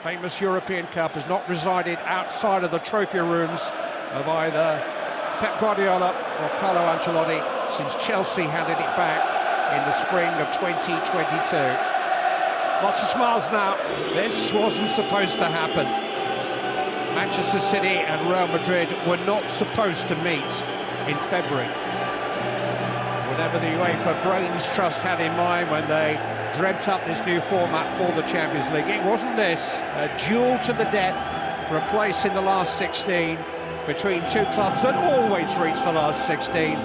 famous European Cup has not resided outside of the trophy rooms of either Pep Guardiola or Carlo Ancelotti since Chelsea handed it back in the spring of 2022. Lots of smiles now. This wasn't supposed to happen. Manchester City and Real Madrid were not supposed to meet in February. Whatever the UEFA Brains Trust had in mind when they dreamt up this new format for the Champions League, it wasn't this. A duel to the death for a place in the last 16 between two clubs that always reach the last 16,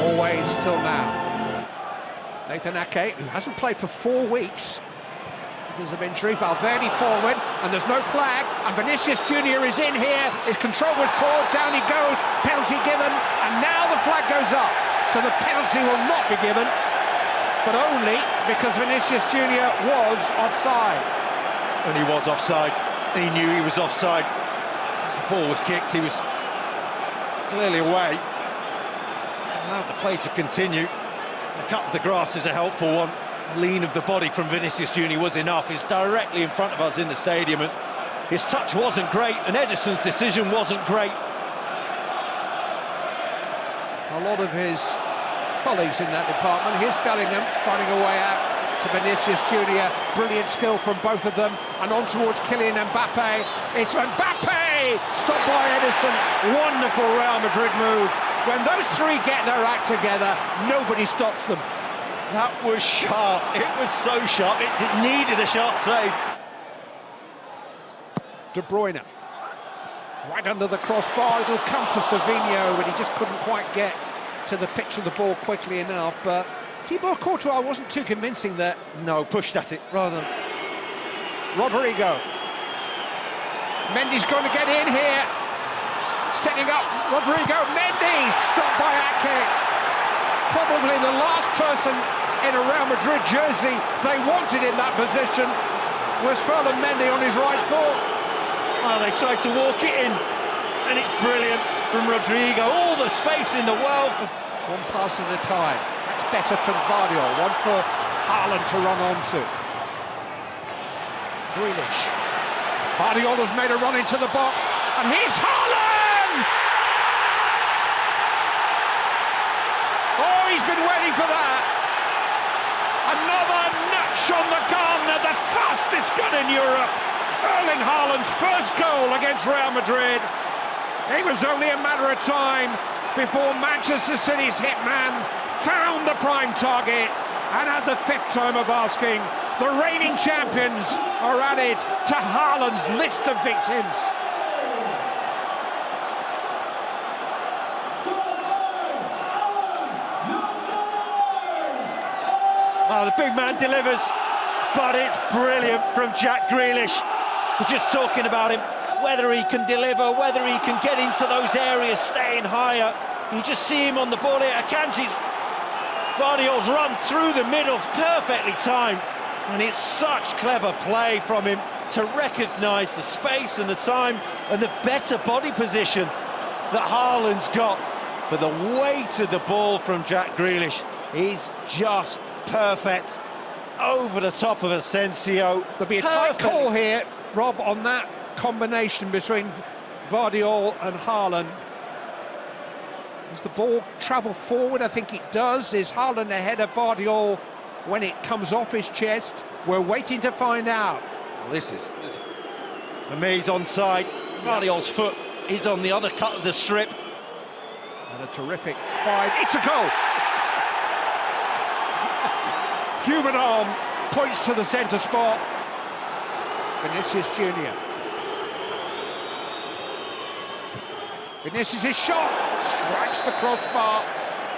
always till now. Nathan Ake, who hasn't played for 4 weeks because of injury. Valverde forward, and there's no flag, and Vinicius Junior is in here. His control was called, down he goes, penalty given, and now the flag goes up. So the penalty will not be given, but only because Vinicius Junior was offside. And he was offside. He knew he was offside. As the ball was kicked, he was clearly away. Allowed the play to continue. The cut of the grass is a helpful one. The lean of the body from Vinicius Junior was enough. He's directly in front of us in the stadium, and his touch wasn't great, and Ederson's decision wasn't great. A lot of his colleagues in that department. Here's Bellingham finding a way out to Vinicius Junior. Brilliant skill from both of them, and on towards Kylian Mbappe. It's Mbappe! Stopped by Ederson. Wonderful Real Madrid move. When those three get their act together, nobody stops them. That was sharp. It was so sharp. It needed a sharp save. De Bruyne. Right under the crossbar. It'll come for Savinho, but he just couldn't quite get to the pitch of the ball quickly enough. But Thibaut Courtois wasn't too convincing there. No, pushed at it rather than... Rodrigo. Mendy's going to get in here. Setting up Rodrigo. Mendy stopped by Ake. Probably the last person in a Real Madrid jersey they wanted in that position was Ferland Mendy on his right foot. Well, they tried to walk it in, and it's brilliant from Rodrigo. All the space in the world. One pass at a time. That's better from Guardiola. One for Haaland to run onto. Grealish. Guardiola's made a run into the box, and here's Haaland! Oh, he's been waiting for that. Another notch on the Gardener, the fastest gun in Europe. Erling Haaland's first goal against Real Madrid. It was only a matter of time before Manchester City's hitman found the prime target, and at the 5th time of asking, the reigning champions are added to Haaland's list of victims. Oh, the big man delivers, but it's brilliant from Jack Grealish. We're just talking about him, whether he can deliver, whether he can get into those areas, staying higher. You just see him on the ball here. Akanji's Guardiola's run through the middle, perfectly timed, and it's such clever play from him to recognise the space and the time and the better body position that Haaland's got. But the weight of the ball from Jack Grealish is just perfect, over the top of Asensio. There'll be a tight call here, Rob, on that combination between Guardiola and Haaland. Does the ball travel forward? I think it does. Is Haaland ahead of Guardiola when it comes off his chest? We're waiting to find out. Well, this is for me, he's onside. Guardiola's foot is on the other cut of the strip. And a terrific fight. It's a goal! Human arm points to the centre spot. Vinicius Junior. Vinicius' shot strikes the crossbar,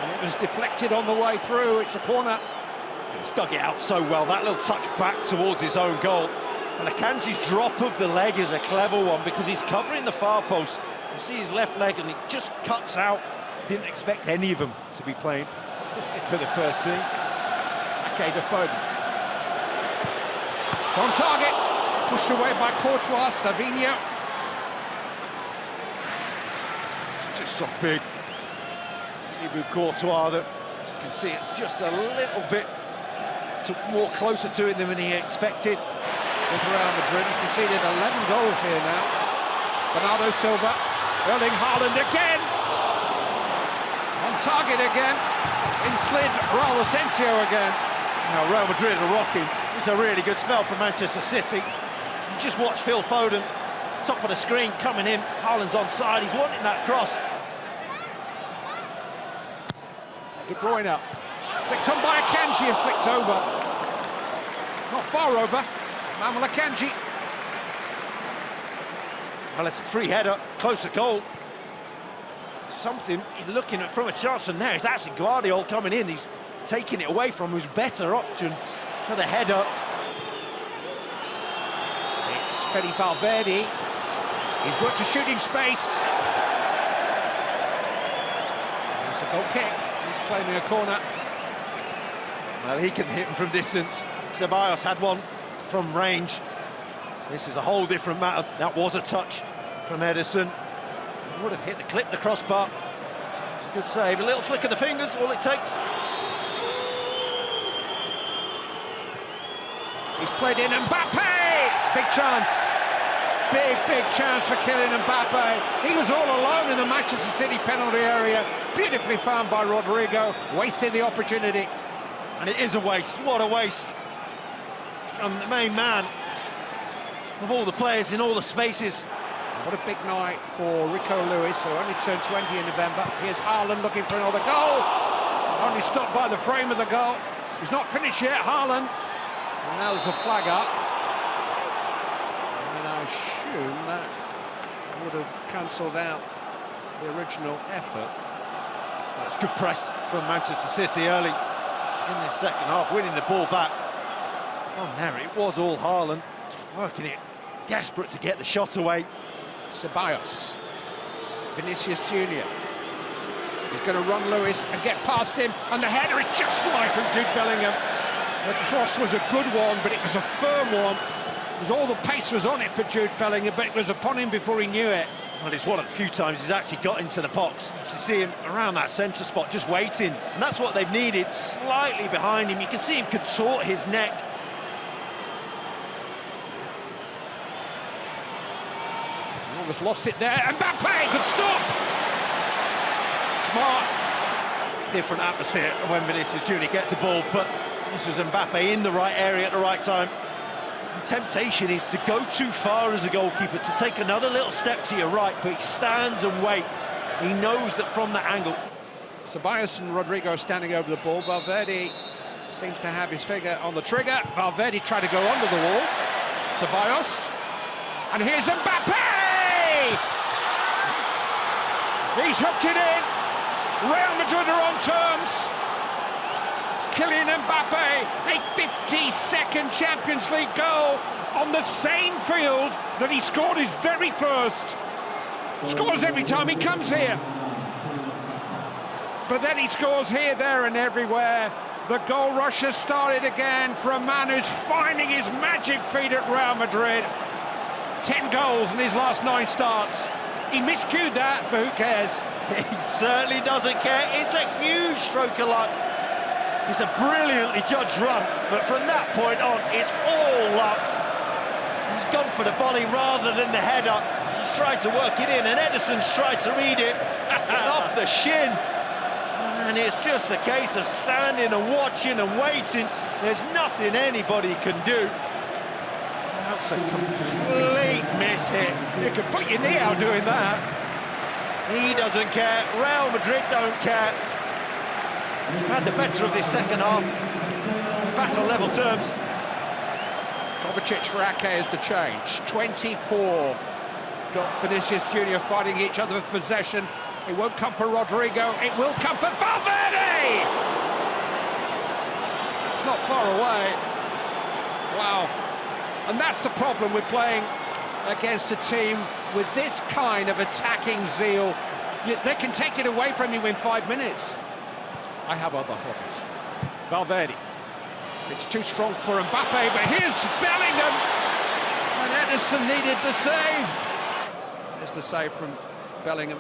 and it was deflected on the way through. It's a corner. He's dug it out so well, that little touch back towards his own goal. And Akanji's drop of the leg is a clever one because he's covering the far post. You see his left leg and he just cuts out. Didn't expect any of them to be playing for the first team. Okay, to Foden. It's on target. Pushed away by Courtois. Savinho. It's just so big. Thibaut Courtois that you can see it's just a little bit more closer to him than he expected. with Real Madrid. He conceded 11 goals here now. Bernardo Silva, Erling Haaland again. On target again. In slid Raul Asensio again. Now Real Madrid are rocking. It's a really good spell for Manchester City. You just watch Phil Foden, top of the screen, coming in. Haaland's onside, he's wanting that cross. De Bruyne, flicked on by Akanji and flicked over. Not far over, Manuel Akanji. Well, it's a free header, close to goal. Something he's looking at from a chance, and there is actually Guardiola coming in. He's taking it away from who's better option for the header. It's Fede Valverde. He's worked a shooting space. It's a goal kick. He's claiming a corner. Well, he can hit him from distance. Ceballos had one from range. This is a whole different matter. That was a touch from Ederson. He would have hit the clip, the crossbar. It's a good save. A little flick of the fingers, all it takes. He's played in Mbappe! Big chance. Big chance for Kylian Mbappe. He was all alone in the Manchester City penalty area. Beautifully found by Rodrigo. Wasted the opportunity. And it is a waste. What a waste from the main man. Of all the players in all the spaces. What a big night for Rico Lewis, who only turned 20 in November. Here's Haaland looking for another goal. Only stopped by the frame of the goal. He's not finished yet, Haaland. And now there's a flag up. And I assume that would have cancelled out the original effort. That's good press from Manchester City early in the second half, winning the ball back. Oh, there it was all Haaland, just working it, desperate to get the shot away. Ceballos, Vinicius Junior. He's going to run Lewis and get past him, and the header is just wide from Jude Bellingham. The cross was a good one, but it was a firm one. It was all the pace was on it for Jude Bellingham, but it was upon him before he knew it. Well, it's one of the few times he's actually got into the box. You see him around that centre spot, just waiting, and that's what they've needed, slightly behind him. You can see him contort his neck. Almost lost it there, Mbappe, good stop! Smart. Different atmosphere when Vinicius Junior gets the ball, but this was Mbappe in the right area at the right time. The temptation is to go too far as a goalkeeper, to take another little step to your right, but he stands and waits. He knows that from that angle. Ceballos and Rodrigo standing over the ball. Valverde seems to have his finger on the trigger. Valverde tried to go under the wall. Ceballos. And here's Mbappe! He's hooked it in. Real Madrid are on terms. Kylian Mbappe, a 52nd Champions League goal on the same field that he scored his very first. Scores every time he comes here. But then he scores here, there and everywhere. The goal rush has started again for a man who's finding his magic feet at Real Madrid. 10 goals in his last 9 starts. He miscued that, but who cares? He certainly doesn't care. It's a huge stroke of luck. It's a brilliantly judged run, but from that point on, it's all luck. He's gone for the volley rather than the header. He's tried to work it in, and Ederson's tried to read it. It's off the shin. And it's just a case of standing and watching and waiting. There's nothing anybody can do. That's a complete miss hit. You can put your knee out doing that. He doesn't care. Real Madrid don't care. Had the better of this second half. Back on level terms. Kovacic for Ake is the change. 24. Got Vinicius Junior fighting each other with possession. It won't come for Rodrigo. It will come for Valverde! It's not far away. Wow. And that's the problem with playing against a team with this kind of attacking zeal. They can take it away from you in 5 minutes. I have other hobbies. Valverde. It's too strong for Mbappe, but here's Bellingham. And Ederson needed the save. There's the save from Bellingham.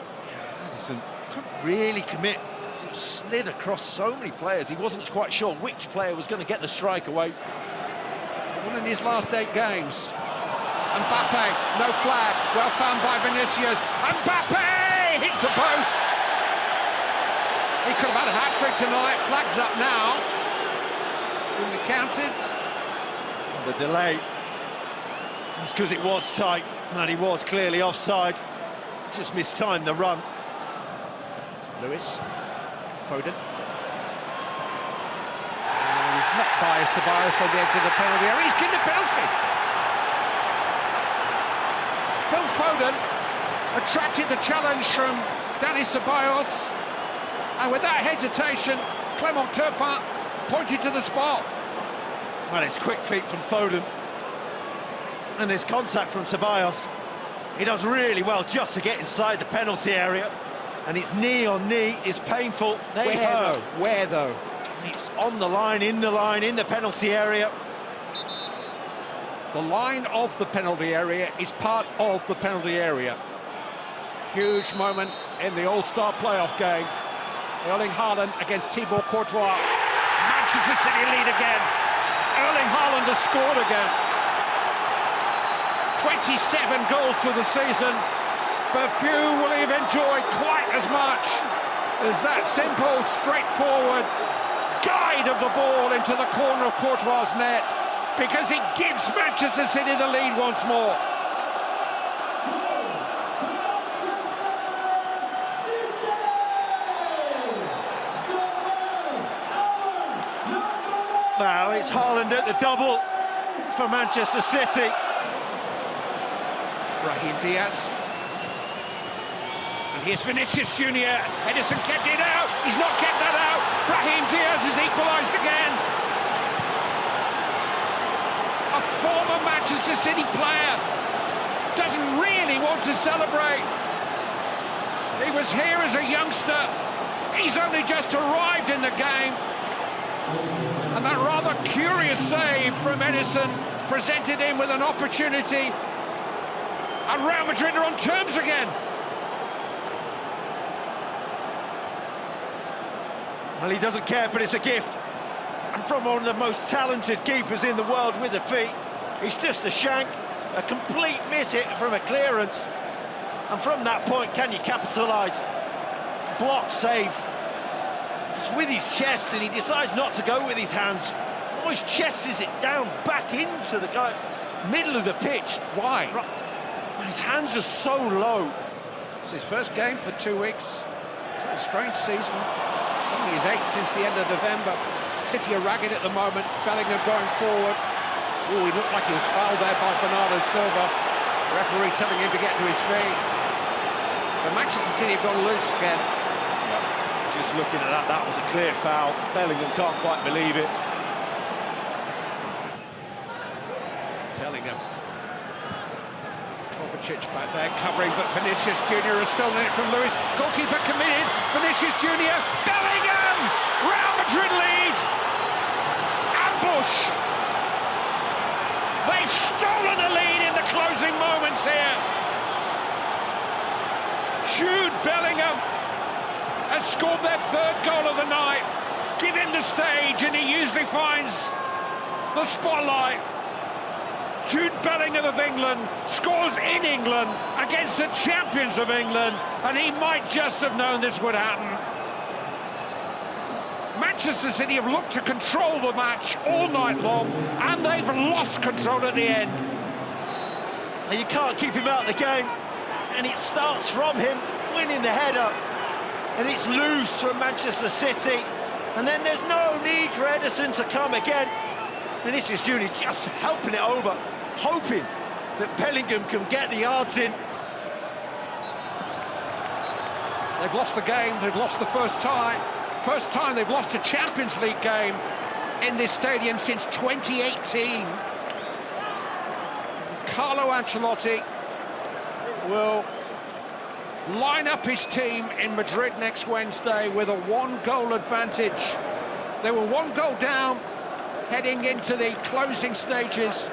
Ederson couldn't really commit. He slid across so many players. He wasn't quite sure which player was going to get the strike away. Won in his last 8 games. Mbappe, no flag, well found by Vinicius. Mbappe hits the post. He could have had a hat-trick tonight. Flags up now. Wouldn't have counted. The delay. It's because it was tight, and he was clearly offside. Just mistimed the run. Lewis, Foden. He's met by Ceballos on the edge of the penalty area. He's given a penalty. Phil Foden attracted the challenge from Dani Ceballos, and without hesitation, Clement Turpin pointed to the spot. Well, it's quick feet from Foden, and there's contact from Ceballos. He does really well just to get inside the penalty area, and it's knee on knee. It's painful. Where though? It's on the line, in the penalty area. The line of the penalty area is part of the penalty area. Huge moment in the All-Star playoff game. Erling Haaland against Thibaut Courtois. Manchester City lead again. Erling Haaland has scored again. 27 goals for the season, but few will have enjoyed quite as much as that simple, straightforward guide of the ball into the corner of Courtois' net, because it gives Manchester City the lead once more. Now it's Haaland at the double for Manchester City. Brahim Diaz. And here's Vinicius Junior. Edison kept it out. He's not kept that out. Brahim Diaz has equalised again. A former Manchester City player doesn't really want to celebrate. He was here as a youngster. He's only just arrived in the game. And that rather curious save from Edison presented him with an opportunity. And Real Madrid are on terms again. Well, he doesn't care, but it's a gift. And from one of the most talented keepers in the world with the feet. It's just a shank, a complete miss hit from a clearance. And from that point, can you capitalise? Block save. It's with his chest, and he decides not to go with his hands. Always chests it down back into the middle of the pitch. Why? His hands are so low. It's his first game for 2 weeks. It's a strange season. It's only his 8th since the end of November. City are ragged at the moment. Bellingham going forward. Oh, he looked like he was fouled there by Bernardo Silva. The referee telling him to get to his feet. But Manchester City have gone loose again. Just looking at that was a clear foul. Bellingham can't quite believe it. Bellingham. Kovacic back there covering, but Vinicius Junior has stolen it from Lewis. Goalkeeper committed. Vinicius Junior. Bellingham! Real Madrid lead. Ambush. They've stolen a lead in the closing moments here. Jude Bellingham has scored their 3rd goal of the night. Give him the stage and he usually finds the spotlight. Jude Bellingham of England scores in England against the champions of England, and he might just have known this would happen. Manchester City have looked to control the match all night long, and they've lost control at the end. And you can't keep him out of the game, and it starts from him winning the header, and it's loose from Manchester City, and then there's no need for Edison to come again. Vinicius Junior just helping it over, hoping that Bellingham can get the yards in. They've lost the game, they've lost the first time. First time they've lost a Champions League game in this stadium since 2018. Carlo Ancelotti will line up his team in Madrid next Wednesday with a 1-goal advantage. They were 1 goal down heading into the closing stages